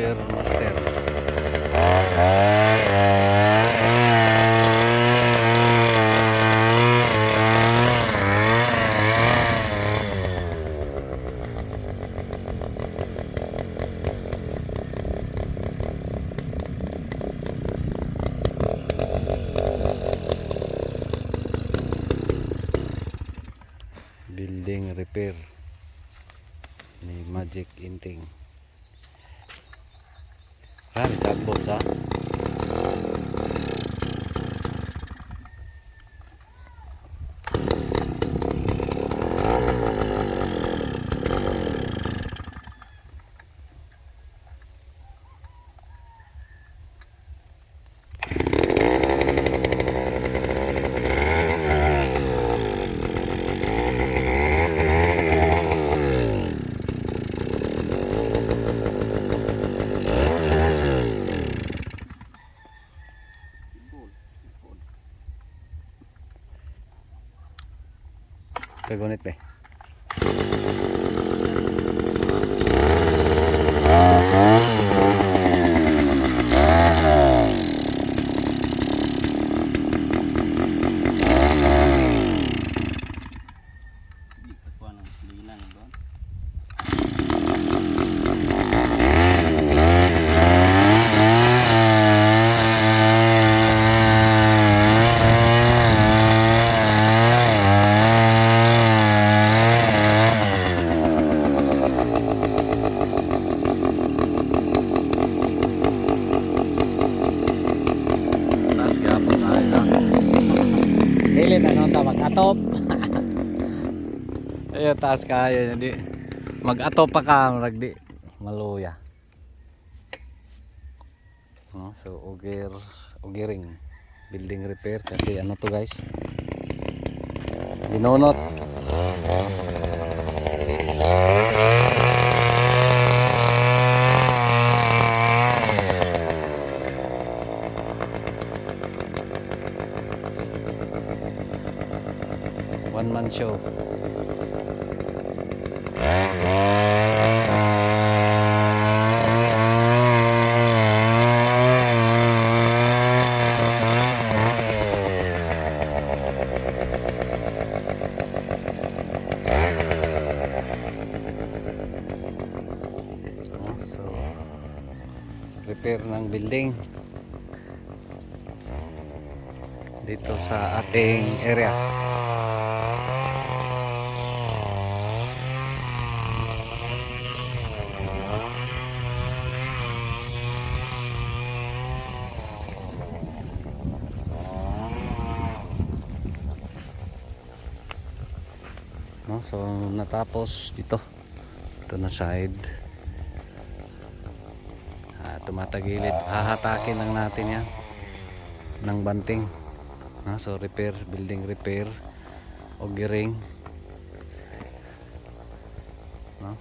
Auger Master. Building repair ni Magic Inting. Rami sagbot sa kagunit be. Mag-atop. Ayun, taas kaya hindi mag-atop pa ka ragdi maluya. So Augering building repair kasi ano to guys, binunot. One man show. So repair ng building dito sa ating area. So natapos dito, ito na side, tumatagilid, hahatakin lang natin yan ng banting. So repair, building repair, Augering.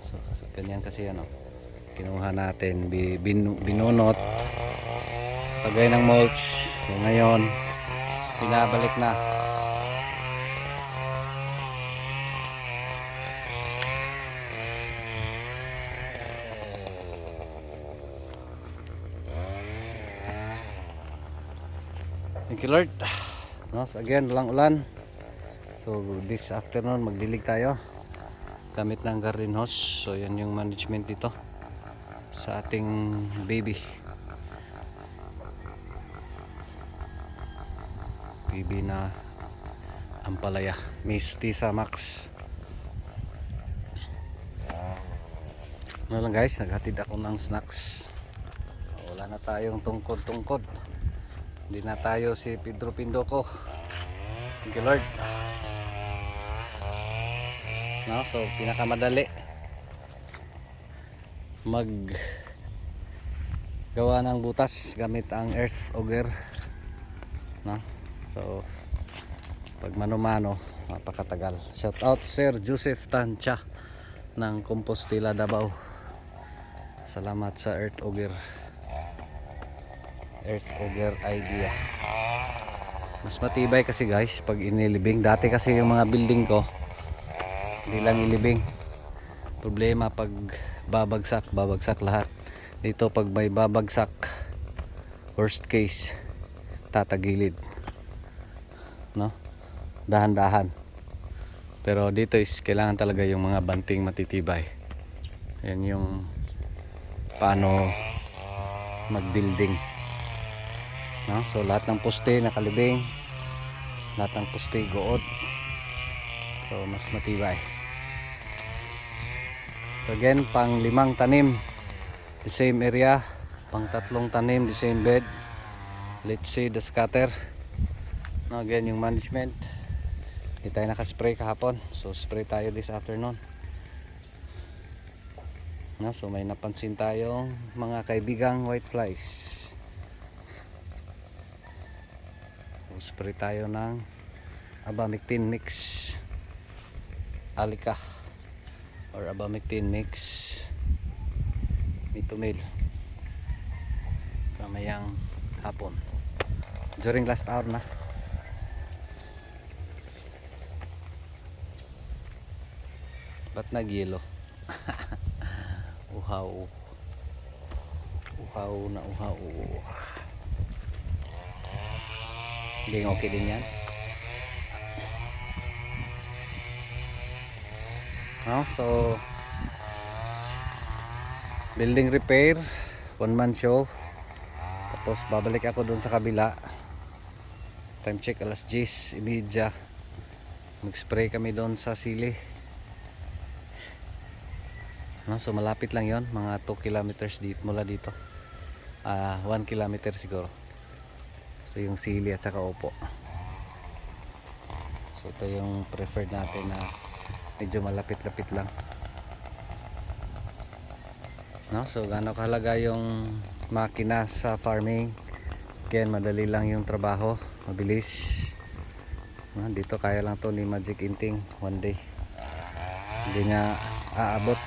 So ganyan kasi ano, kinuha natin, binunot, pagay ng mulch. So ngayon pinabalik na. Thank you Lord. So again, walang ulan. So this afternoon magdilig tayo gamit ng garden hose. So yan yung management dito sa ating baby na ampalaya, Miss Tisa Max. Ano lang guys, naghatid ako ng snacks. Wala na tayong tungkod. Hindi na tayo si Pedro Pindoco. Thank you Lord. So pinakamadali gawa ng butas gamit ang earth auger. So pag mano-mano napakatagal. Shout out Sir Joseph Tancha ng Compostela, Davao. Salamat sa earth auger idea. Mas matibay kasi guys pag inilibing. Dati kasi yung mga building ko hindi lang ilibing, problema pag babagsak lahat. Dito pag may babagsak, worst case, tatagilid, no? Dahan-dahan. Pero dito is kailangan talaga yung mga banting matitibay. Yan yung paano mag-building, no? So lahat ng poste nakalibing, lahat ng poste good. So mas matibay. So again, pang 5 tanim, the same area. Pang 3 tanim, the same bed. Let's see the scatter. No, again yung management. Hindi tayo nakaspray kahapon, so spray tayo this afternoon. No, so may napansin tayong mga kaibigang whiteflies. So spray tayo ng abamectin mix Alica or abamectin mix Mitomil mamayang hapon during last hour na. Ba't nag-yelo? Uhaw. Uhaw na uhaw. Hindi okay din yan. No, so building repair, 1 man show. Tapos babalik ako dun sa kabila. Time check alas 10:30. Mag-spray kami doon sa sili. No, so malapit lang yon, mga 2 kilometers dito, mula dito. 1 kilometer siguro. So yung sili at saka upo. So ito yung preferred natin na medyo malapit-lapit lang. No, so gaano kahalaga yung makina sa farming. Again, madali lang yung trabaho, mabilis. No, dito kaya lang to ni Magic Inting one day. Hindi nga aabot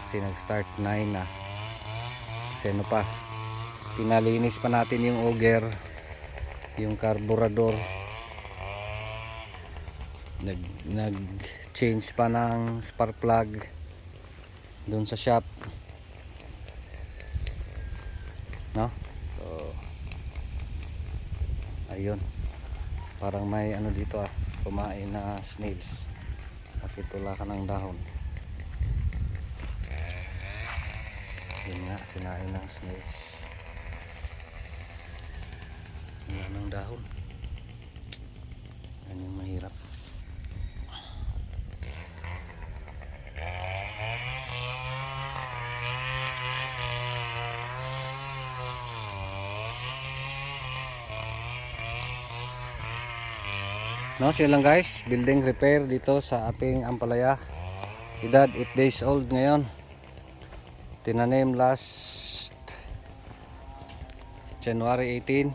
kasi nag-start 9 na. Kasi ano pa, pinalinis pa natin yung auger, yung carburetor, nag-change pa ng spark plug doon sa shop, no? So ayun, parang may ano dito kumain na snails, makitula ka ng dahon. Yun nga, kinain ng snails. Yan ng dahon. Yan yung mahirap. No, so yun lang guys, building repair dito sa ating ampalaya. Edad 8 days old ngayon. Tinanim last January 18.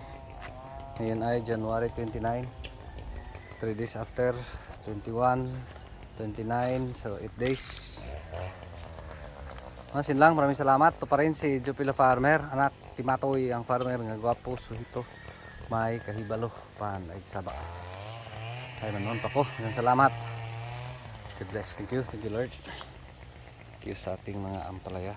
Ngayon ay January 29. 3 days after, 21, 29, so 8 days. Sin lang, maraming salamat. Ito pa rin si Jupila Farmer, anak Timatoy ang farmer nga gwapo, suhito, may kahibalo pan ay saba. Ay nanon pa ko. Salamat. God bless. Thank you Lord. Thank you sa ating mga ampalaya.